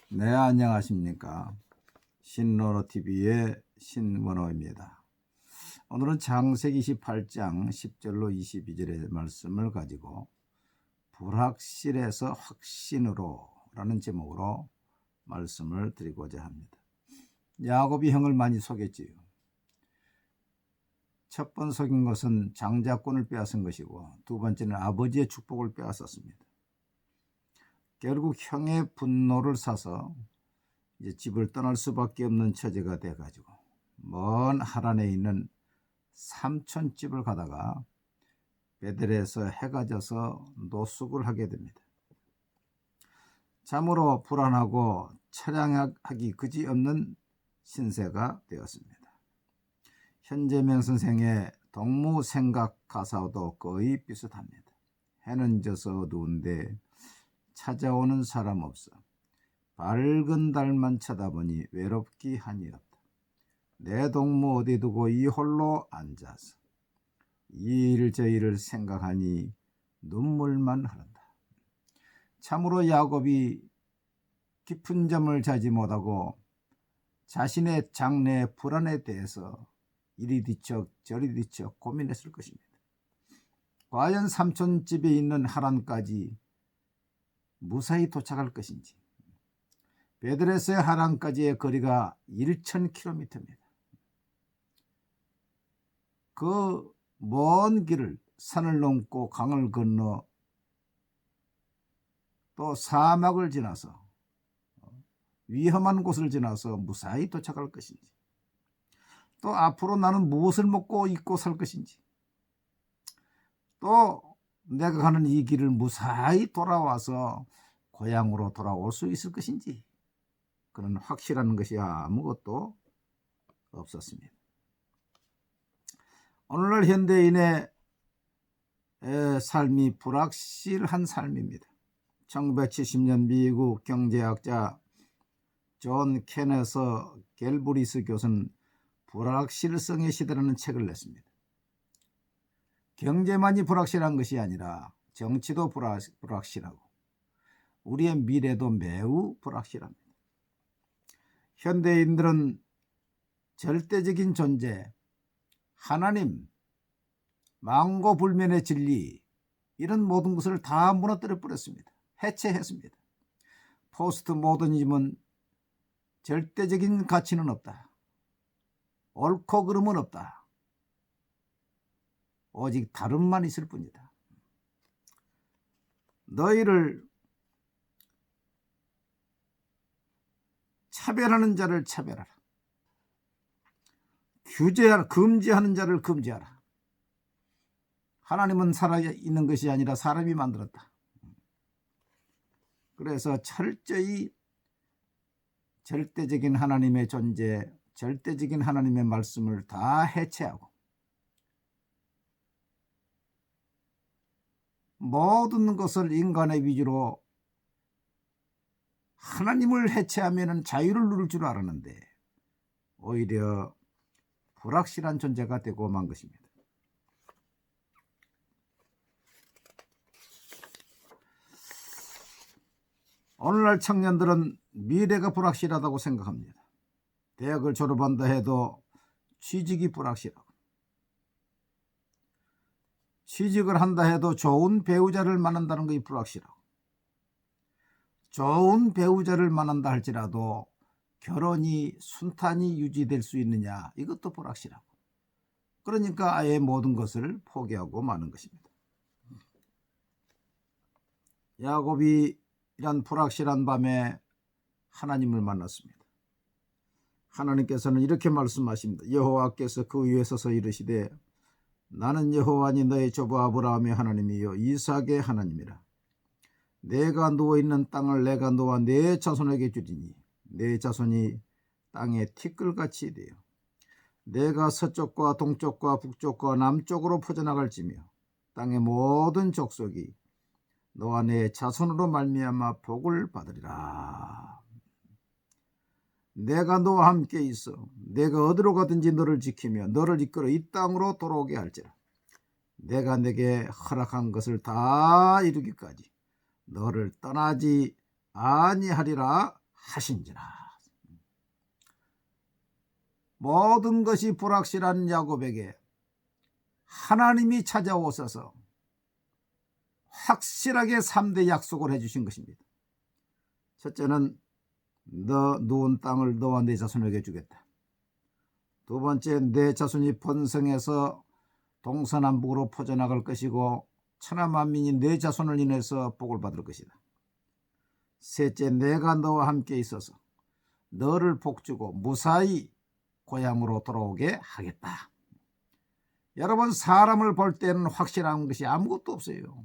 네, 안녕하십니까. 신론어TV의 신원호입니다. 오늘은 창세기 28장 10절로 22절의 말씀을 가지고 불확실에서 확신으로 라는 제목으로 말씀을 드리고자 합니다. 야곱이 형을 많이 속였지요. 첫 번 속인 것은 장자권을 빼앗은 것이고, 두 번째는 아버지의 축복을 빼앗았습니다. 결국 형의 분노를 사서 이제 집을 떠날 수밖에 없는 처지가 돼가지고 먼 하란에 있는 삼촌집을 가다가 베델에서 해가 져서 노숙을 하게 됩니다. 참으로 불안하고 처량하기 그지없는 신세가 되었습니다. 현재명 선생의 동무생각 가사도 거의 비슷합니다. 해는 져서 어두운데 찾아오는 사람 없어. 밝은 달만 쳐다보니 외롭기 한이 없다. 내 동무 어디 두고 이 홀로 앉아서 이 일 저 일을 생각하니 눈물만 흐른다. 참으로 야곱이 깊은 잠을 자지 못하고 자신의 장래의 불안에 대해서 이리 뒤척 저리 뒤척 고민했을 것입니다. 과연 삼촌집에 있는 하란까지 무사히 도착할 것인지. 베델에서의 하란까지의 거리가 1000km입니다. 그 먼 길을 산을 넘고 강을 건너 또 사막을 지나서 위험한 곳을 지나서 무사히 도착할 것인지, 또 앞으로 나는 무엇을 먹고 입고 살 것인지, 또 내가 가는 이 길을 무사히 돌아와서 고향으로 돌아올 수 있을 것인지, 그런 확실한 것이 아무것도 없었습니다. 오늘날 현대인의 삶이 불확실한 삶입니다. 1970년 미국 경제학자 존 케네서 갤브리스 교수는 불확실성의 시대라는 책을 냈습니다. 경제만이 불확실한 것이 아니라 정치도 불확실하고 우리의 미래도 매우 불확실합니다. 현대인들은 절대적인 존재, 하나님, 망고불면의 진리, 이런 모든 것을 다 무너뜨려 버렸습니다. 해체했습니다. 포스트 모더니즘은 절대적인 가치는 없다. 옳고 그름은 없다. 오직 다름만 있을 뿐이다. 너희를 차별하는 자를 차별하라. 규제하라. 금지하는 자를 금지하라. 하나님은 살아있는 것이 아니라 사람이 만들었다. 그래서 철저히 절대적인 하나님의 존재, 절대적인 하나님의 말씀을 다 해체하고 모든 것을 인간의 위주로 하나님을 해체하면 자유를 누릴 줄 알았는데 오히려 불확실한 존재가 되고 만 것입니다. 오늘날 청년들은 미래가 불확실하다고 생각합니다. 대학을 졸업한다 해도 취직이 불확실하고, 취직을 한다 해도 좋은 배우자를 만난다는 것이 불확실하고, 좋은 배우자를 만난다 할지라도 결혼이 순탄히 유지될 수 있느냐, 이것도 불확실하고, 그러니까 아예 모든 것을 포기하고 마는 것입니다. 야곱이 이런 불확실한 밤에 하나님을 만났습니다. 하나님께서는 이렇게 말씀하십니다. 여호와께서 그 위에 서서 이르시되 나는 여호와니 너의 조부 아브라함의 하나님이요 이삭의 하나님이라. 내가 누워있는 땅을 내가 너와 내 자손에게 주리니 내 자손이 땅에 티끌같이 되어 내가 서쪽과 동쪽과 북쪽과 남쪽으로 퍼져나갈지며 땅의 모든 족속이 너와 내 자손으로 말미암아 복을 받으리라. 내가 너와 함께 있어 내가 어디로 가든지 너를 지키며 너를 이끌어 이 땅으로 돌아오게 할지라. 내가 내게 허락한 것을 다 이루기까지 너를 떠나지 아니하리라 하신지라. 모든 것이 불확실한 야곱에게 하나님이 찾아오셔서 확실하게 3대 약속을 해주신 것입니다. 첫째는 너 누운 땅을 너와 네 자손에게 주겠다. 두 번째, 내 자손이 번성해서 동서남북으로 퍼져나갈 것이고 천하만민이 내 자손을 인해서 복을 받을 것이다. 셋째, 내가 너와 함께 있어서 너를 복주고 무사히 고향으로 돌아오게 하겠다. 여러분, 사람을 볼 때는 확실한 것이 아무것도 없어요.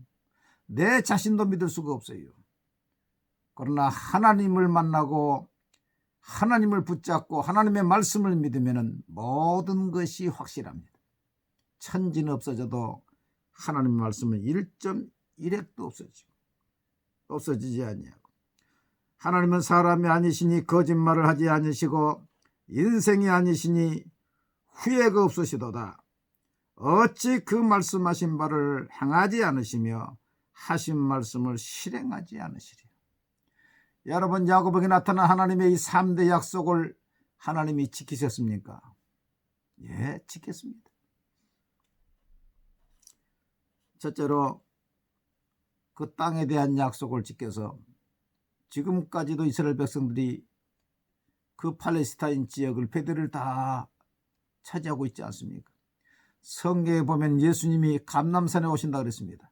내 자신도 믿을 수가 없어요. 그러나 하나님을 만나고 하나님을 붙잡고 하나님의 말씀을 믿으면 모든 것이 확실합니다. 천지는 없어져도 하나님의 말씀은 1.1핵도 없어지지 아니하고, 하나님은 사람이 아니시니 거짓말을 하지 않으시고 인생이 아니시니 후회가 없으시도다. 어찌 그 말씀하신 바를 행하지 않으시며 하신 말씀을 실행하지 않으시리요. 여러분, 야곱에게 나타난 하나님의 이 3대 약속을 하나님이 지키셨습니까? 예, 지켰습니다. 첫째로 그 땅에 대한 약속을 지켜서 지금까지도 이스라엘 백성들이 그 팔레스타인 지역을 베들을 다 차지하고 있지 않습니까? 성경에 보면 예수님이 감람산에 오신다 그랬습니다.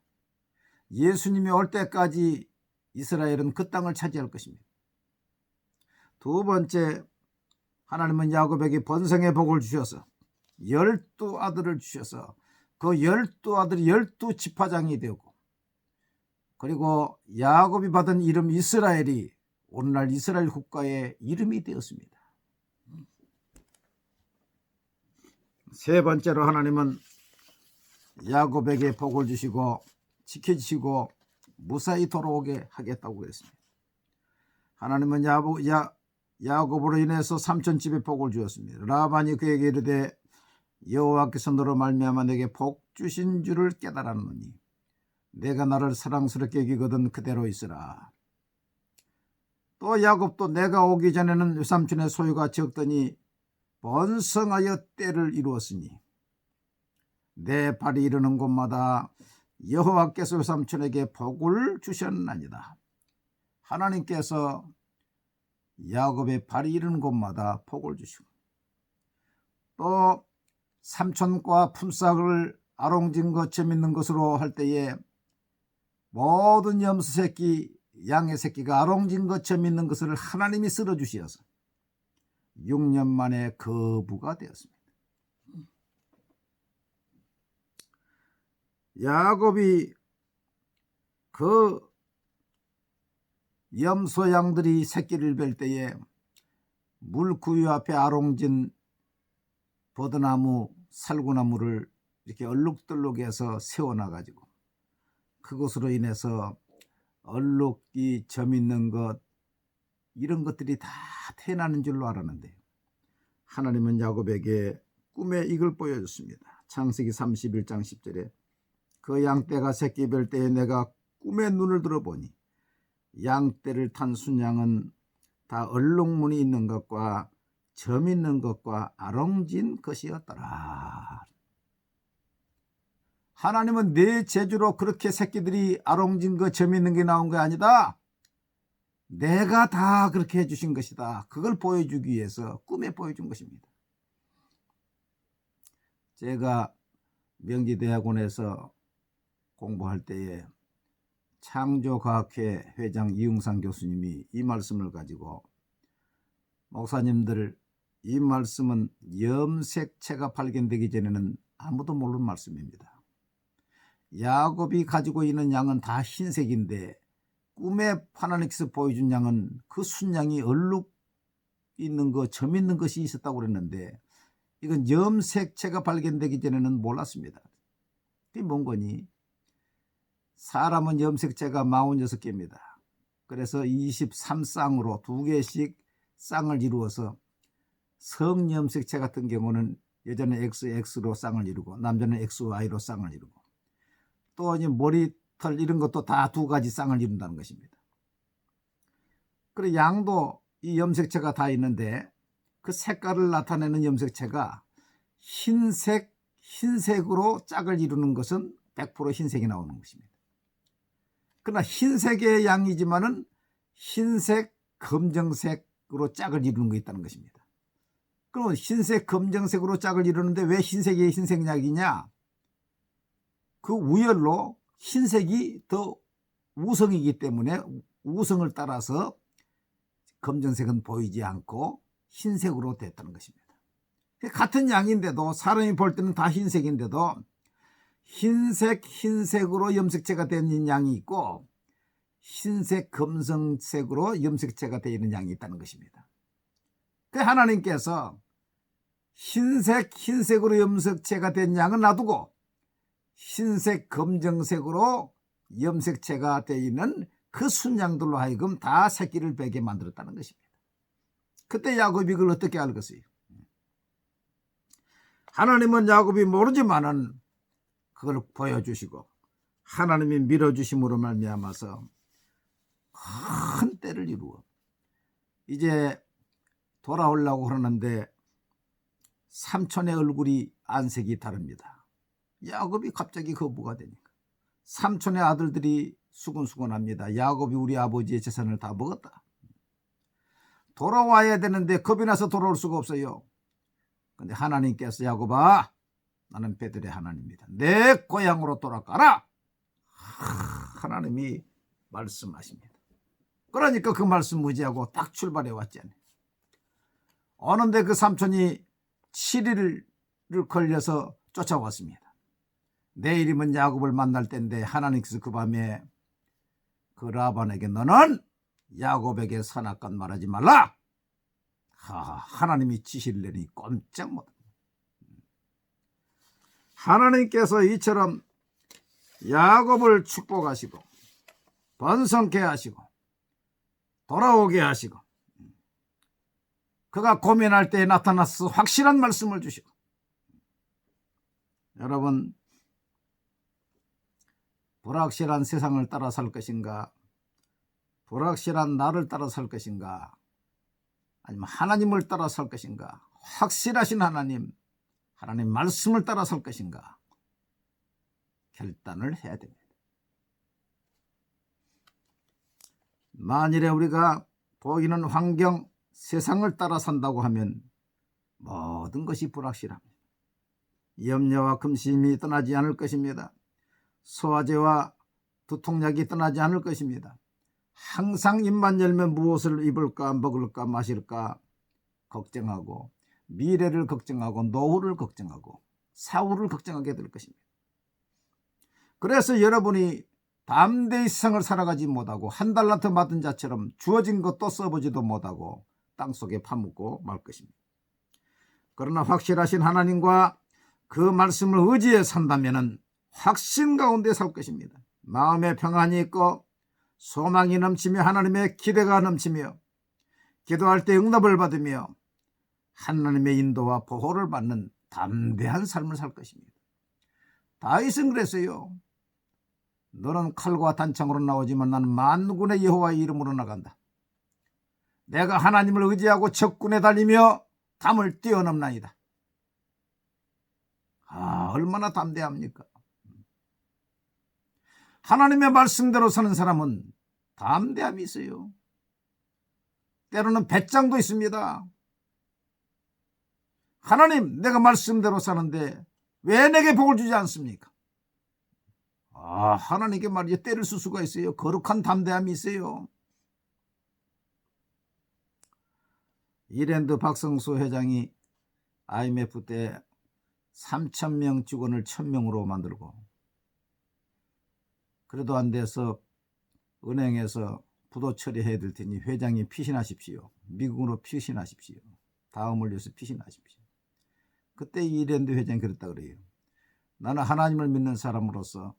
예수님이 올 때까지 이스라엘은 그 땅을 차지할 것입니다. 두 번째, 하나님은 야곱에게 번성의 복을 주셔서 12아들을 주셔서 그 12아들이 12지파장이 되고, 그리고 야곱이 받은 이름 이스라엘이 오늘날 이스라엘 국가의 이름이 되었습니다. 세 번째로 하나님은 야곱에게 복을 주시고 지켜주시고 무사히 돌아오게 하겠다고 그랬습니다. 하나님은 야곱으로 인해서 삼촌집에 복을 주었습니다. 라반이 그에게 이르되 여호와께서 너로 말미암아 내게 복 주신 줄을 깨달았노니 내가 나를 사랑스럽게 여기거든 그대로 있으라. 또 야곱도 내가 오기 전에는 외삼촌의 소유가 적더니 번성하여 때를 이루었으니 내 발이 이르는 곳마다 여호와께서 외삼촌에게 복을 주셨나이다. 하나님께서 야곱의 발이 이르는 곳마다 복을 주시고, 또 삼촌과 품삯을 아롱진 것 재밌는 것으로 할 때에 모든 염소 새끼 양의 새끼가 아롱진 것 재밌는 것을 하나님이 쓸어 주시어서 6년 만에 거부가 되었습니다. 야곱이 그 염소 양들이 새끼를 뵐 때에 물구유 앞에 아롱진 버드나무 살구나무를 이렇게 얼룩덜룩해서 세워놔가지고 그것으로 인해서 얼룩이 점 있는 것, 이런 것들이 다 태어나는 줄로 알았는데 하나님은 야곱에게 꿈에 이걸 보여줬습니다. 창세기 31장 10절에 그 양떼가 새끼 뵐 때에 내가 꿈에 눈을 들어보니 양떼를 탄 순양은 다 얼룩무늬 있는 것과 점 있는 것과 아롱진 것이었더라. 하나님은 내 재주로 그렇게 새끼들이 아롱진 것, 점 있는 게 나온 게 아니다. 내가 다 그렇게 해주신 것이다. 그걸 보여주기 위해서 꿈에 보여준 것입니다. 제가 명지대학원에서 공부할 때에 창조과학회 회장 이응상 교수님이 이 말씀을 가지고, 목사님들, 이 말씀은 염색체가 발견되기 전에는 아무도 모르는 말씀입니다. 야곱이 가지고 있는 양은 다 흰색인데 꿈에 하나님께서 보여준 양은 그 순양이 얼룩 있는 것, 점 있는 것이 있었다고 그랬는데 이건 염색체가 발견되기 전에는 몰랐습니다. 그게 뭔 거니? 사람은 염색체가 46개입니다. 그래서 23쌍으로 2개씩 쌍을 이루어서 성염색체 같은 경우는 여자는 XX로 쌍을 이루고 남자는 XY로 쌍을 이루고, 또 이제 머리털 이런 것도 다 2가지 쌍을 이룬다는 것입니다. 그리고 양도 이 염색체가 다 있는데 그 색깔을 나타내는 염색체가 흰색으로 짝을 이루는 것은 100% 흰색이 나오는 것입니다. 그러나 흰색의 양이지만은 흰색, 검정색으로 짝을 이루는 게 있다는 것입니다. 그럼 흰색, 검정색으로 짝을 이루는데 왜 흰색이 흰색약이냐? 그 우열로 흰색이 더 우성이기 때문에 우성을 따라서 검정색은 보이지 않고 흰색으로 됐다는 것입니다. 같은 양인데도 사람이 볼 때는 다 흰색인데도 흰색으로 염색체가 된 양이 있고 흰색, 검정색으로 염색체가 되어 있는 양이 있다는 것입니다. 그 하나님께서 흰색으로 염색체가 된 양은 놔두고 흰색, 검정색으로 염색체가 되어 있는 그 순양들로 하여금 다 새끼를 베게 만들었다는 것입니다. 그때 야곱이 그걸 어떻게 알겠어요? 하나님은 야곱이 모르지만은 그걸 보여주시고 하나님이 밀어주심으로 말미암아서 큰 때를 이루어 이제 돌아오려고 그러는데 삼촌의 얼굴이 안색이 다릅니다. 야곱이 갑자기 거부가 되니까 삼촌의 아들들이 수근수근합니다. 야곱이 우리 아버지의 재산을 다 먹었다. 돌아와야 되는데 겁이 나서 돌아올 수가 없어요. 근데 하나님께서 야곱아, 나는 베들의 하나님이다. 내 고향으로 돌아가라. 하나님이 말씀하십니다. 그러니까 그 말씀 무지하고 딱 출발해 왔잖아요. 어느데 그 삼촌이 7일을 걸려서 쫓아왔습니다. 내일이면 야곱을 만날 때인데 하나님께서 그 밤에 그 라반에게 너는 야곱에게 선악간 말하지 말라. 하나님이 지시를 내리니 꼼짝 못합니다. 하나님께서 이처럼 야곱을 축복하시고 번성케 하시고 돌아오게 하시고 그가 고민할 때에 나타나서 확실한 말씀을 주시고 여러분 불확실한 세상을 따라 살 것인가 불확실한 나를 따라 살 것인가 아니면 하나님을 따라 살 것인가 확실하신 하나님 말씀을 따라 살 것인가 결단을 해야 됩니다. 만일에 우리가 보이는 환경 세상을 따라 산다고 하면 모든 것이 불확실합니다. 염려와 금심이 떠나지 않을 것입니다. 소화제와 두통약이 떠나지 않을 것입니다. 항상 입만 열면 무엇을 입을까 먹을까 마실까 걱정하고 미래를 걱정하고 노후를 걱정하고 사후를 걱정하게 될 것입니다. 그래서 여러분이 담대히 세상을 살아가지 못하고 한 달란트 받은 자처럼 주어진 것도 써보지도 못하고 땅속에 파묻고 말 것입니다. 그러나 확실하신 하나님과 그 말씀을 의지해 산다면 확신 가운데 살 것입니다. 마음에 평안이 있고 소망이 넘치며 하나님의 기대가 넘치며 기도할 때 응답을 받으며 하나님의 인도와 보호를 받는 담대한 삶을 살 것입니다. 다윗은 그랬어요. 너는 칼과 단창으로 나오지만 나는 만군의 여호와의 이름으로 나간다. 내가 하나님을 의지하고 적군에 달리며 담을 뛰어넘나이다. 얼마나 담대합니까? 하나님의 말씀대로 사는 사람은 담대함이 있어요. 때로는 배짱도 있습니다. 하나님, 내가 말씀대로 사는데 왜 내게 복을 주지 않습니까? 하나님께 말이죠. 때를 쓸 수가 있어요. 거룩한 담대함이 있어요. 이랜드 박성수 회장이 IMF 때 3,000명 직원을 1,000명으로 만들고 그래도 안 돼서 은행에서 부도 처리해야 될 테니 회장이 피신하십시오. 미국으로 피신하십시오. 다음을 위해서 피신하십시오. 그때 이랜드 회장이 그랬다 그래요. 나는 하나님을 믿는 사람으로서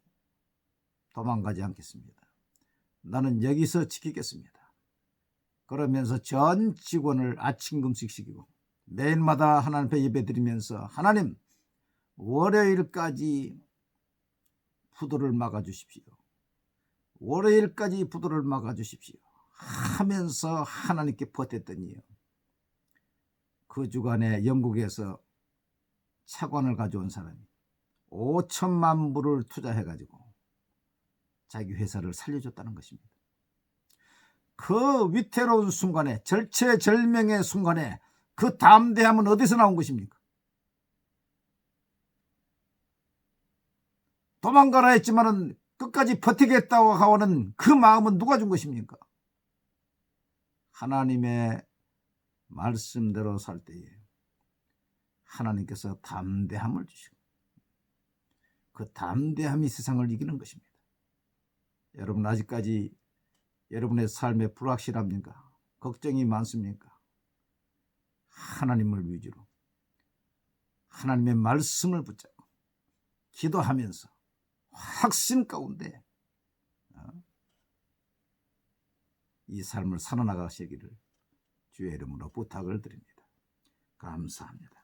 도망가지 않겠습니다. 나는 여기서 지키겠습니다. 그러면서 전 직원을 아침 금식시키고 매일마다 하나님 앞에 예배드리면서 하나님 월요일까지 부도를 막아주십시오. 월요일까지 부도를 막아주십시오. 하면서 하나님께 버텼더니요, 그 주간에 영국에서 차관을 가져온 사람이 5천만 불을 투자해가지고 자기 회사를 살려줬다는 것입니다. 그 위태로운 순간에, 절체절명의 순간에 그 담대함은 어디서 나온 것입니까? 도망가라 했지만은 끝까지 버티겠다고 하는 그 마음은 누가 준 것입니까? 하나님의 말씀대로 살 때에 하나님께서 담대함을 주시고, 그 담대함이 세상을 이기는 것입니다. 여러분, 아직까지 여러분의 삶에 불확실합니까? 걱정이 많습니까? 하나님을 위주로 하나님의 말씀을 붙잡고 기도하면서 확신 가운데 이 삶을 살아나가시기를 주의 이름으로 부탁을 드립니다. 감사합니다.